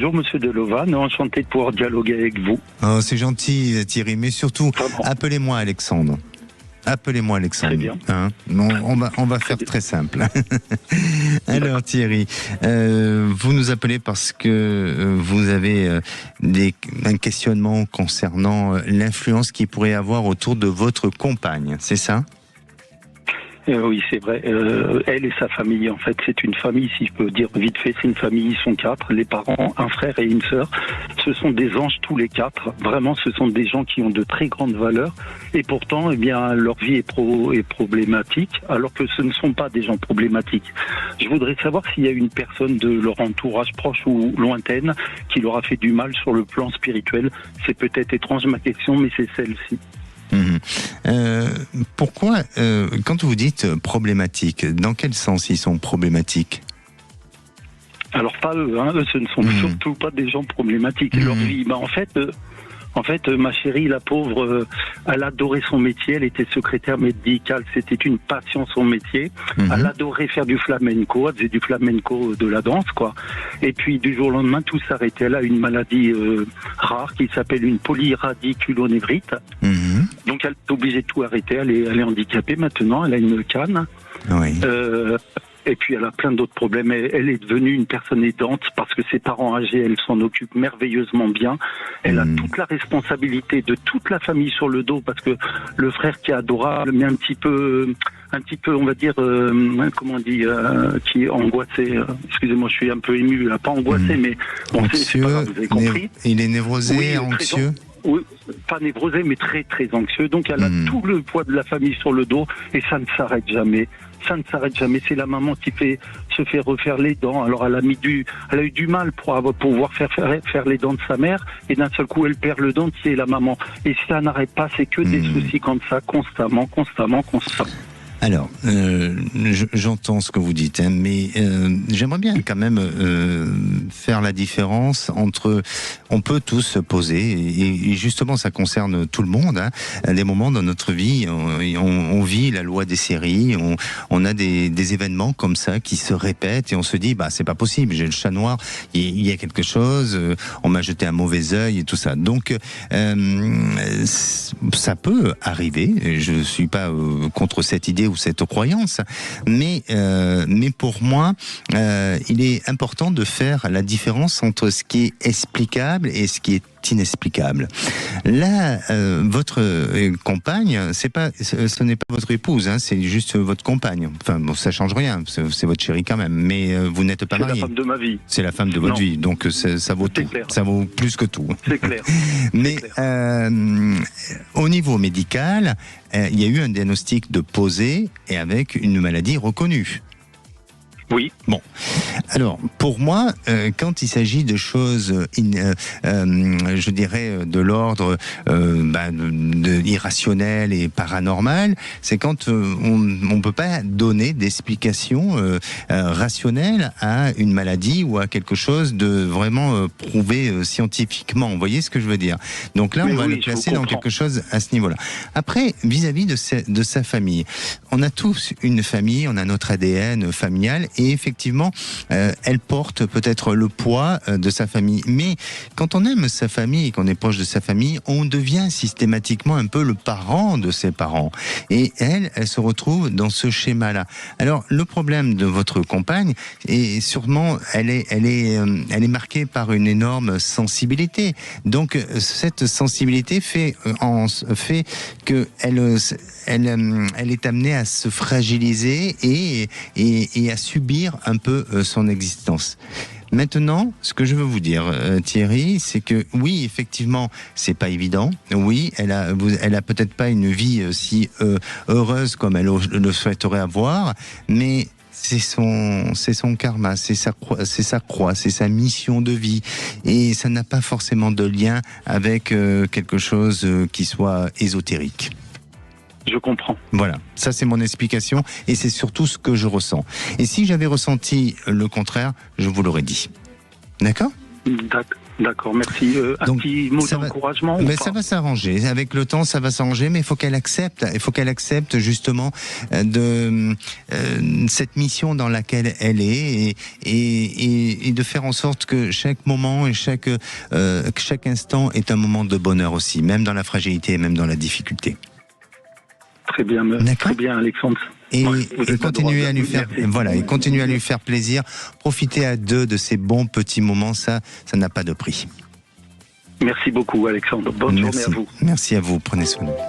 Bonjour Monsieur Delovan, enchanté de pouvoir dialoguer avec vous. Oh, c'est gentil Thierry, mais surtout, Vraiment. appelez-moi Alexandre. Appelez-moi Alexandre. Très bien. Hein, on va faire très simple. Alors Thierry, vous nous appelez parce que vous avez un questionnement concernant l'influence qu'il pourrait avoir autour de votre compagne, c'est ça ? Oui, c'est vrai. Elle et sa famille, en fait, c'est une famille, si je peux dire vite fait, c'est une famille, ils sont 4, les parents, un frère et une sœur. Ce sont des anges tous les 4. Vraiment, ce sont des gens qui ont de très grandes valeurs. Et pourtant, eh bien, leur vie est problématique, alors que ce ne sont pas des gens problématiques. Je voudrais savoir s'il y a une personne de leur entourage proche ou lointaine qui leur a fait du mal sur le plan spirituel. C'est peut-être étrange ma question, mais c'est celle-ci. Pourquoi, quand vous dites problématique, dans quel sens ils sont problématiques ? Alors pas eux, eux ce ne sont surtout pas des gens problématiques. Leur vie, en fait, ma chérie, la pauvre, elle adorait son métier, elle était secrétaire médicale, c'était une passion son métier. Elle adorait faire du flamenco, elle faisait du flamenco de la danse, quoi. Et puis du jour au lendemain, tout s'arrêtait. Elle a une maladie rare qui s'appelle une polyradiculonévrite. Donc elle est obligée de tout arrêter, elle est handicapée maintenant, elle a une canne. Oui. Et puis elle a plein d'autres problèmes. Elle est devenue une personne aidante parce que ses parents âgés, elle s'en occupe merveilleusement bien. Elle a toute la responsabilité de toute la famille sur le dos parce que le frère qui est adorable, mais un petit peu, on va dire, comment on dit, qui est angoissé. Excusez-moi, je suis un peu ému, là, pas angoissé, mais bon, c'est pas grave, vous avez compris. Il est névrosé, anxieux. Oui, pas névrosé, mais très très anxieux. Donc elle a tout le poids de la famille sur le dos et ça ne s'arrête jamais. Ça ne s'arrête jamais. C'est la maman qui se fait refaire les dents. Alors elle a eu du mal pour pouvoir faire les dents de sa mère et d'un seul coup elle perd le dentier, la maman. Et ça n'arrête pas. C'est que des soucis comme ça, constamment. Alors, j'entends ce que vous dites, hein, mais j'aimerais bien quand même faire la différence entre... On peut tous se poser, et justement ça concerne tout le monde, hein, des moments dans notre vie, on vit la loi des séries, on a des événements comme ça qui se répètent, et on se dit, bah c'est pas possible, j'ai le chat noir, il y a quelque chose, on m'a jeté un mauvais œil et tout ça. Donc, ça peut arriver, je suis pas contre cette idée ou cette croyance, mais pour moi, il est important de faire la différence entre ce qui est explicable et ce qui est inexplicable. Là, votre compagne, ce n'est pas votre épouse, hein, c'est juste votre compagne. Enfin, bon, ça change rien, c'est votre chérie quand même, mais vous n'êtes pas marié. C'est la femme de ma vie. C'est la femme de votre vie, donc ça vaut tout. Clair. Ça vaut plus que tout. C'est clair. Mais au niveau médical, il y a eu un diagnostic de posé et avec une maladie reconnue. Oui. Bon. Alors, pour moi, quand il s'agit de choses, je dirais, de l'ordre irrationnel et paranormal, c'est quand on ne peut pas donner d'explication rationnelle à une maladie ou à quelque chose de vraiment prouvé scientifiquement. Vous voyez ce que je veux dire? Donc là, on va le placer dans quelque chose à ce niveau-là. Après, vis-à-vis de sa famille, on a tous une famille, on a notre ADN familial, et effectivement, elle porte peut-être le poids de sa famille. Mais quand on aime sa famille et qu'on est proche de sa famille, on devient systématiquement un peu le parent de ses parents. Et elle se retrouve dans ce schéma-là. Alors, le problème de votre compagne, est sûrement, elle est marquée par une énorme sensibilité. Donc, cette sensibilité fait que elle est amenée à se fragiliser et à subir un peu son existence. Maintenant, ce que je veux vous dire, Thierry, c'est que oui, effectivement, c'est pas évident. Oui, elle a peut-être pas une vie si heureuse comme elle le souhaiterait avoir, mais c'est son karma, c'est sa croix, c'est sa mission de vie, et ça n'a pas forcément de lien avec quelque chose qui soit ésotérique. Je comprends. Voilà, ça c'est mon explication et c'est surtout ce que je ressens. Et si j'avais ressenti le contraire, je vous l'aurais dit. D'accord ? D'accord, merci. Un petit mot d'encouragement ou pas? Ça va s'arranger. Avec le temps, ça va s'arranger, mais il faut qu'elle accepte. Il faut qu'elle accepte justement cette mission dans laquelle elle est et de faire en sorte que chaque moment et chaque instant est un moment de bonheur aussi, même dans la fragilité, même dans la difficulté. Très bien, Alexandre. Et continuer à lui faire, et continuer à lui faire plaisir. Profiter à deux de ces bons petits moments, ça n'a pas de prix. Merci beaucoup, Alexandre. Bonne journée à vous. Merci à vous. Prenez soin de vous.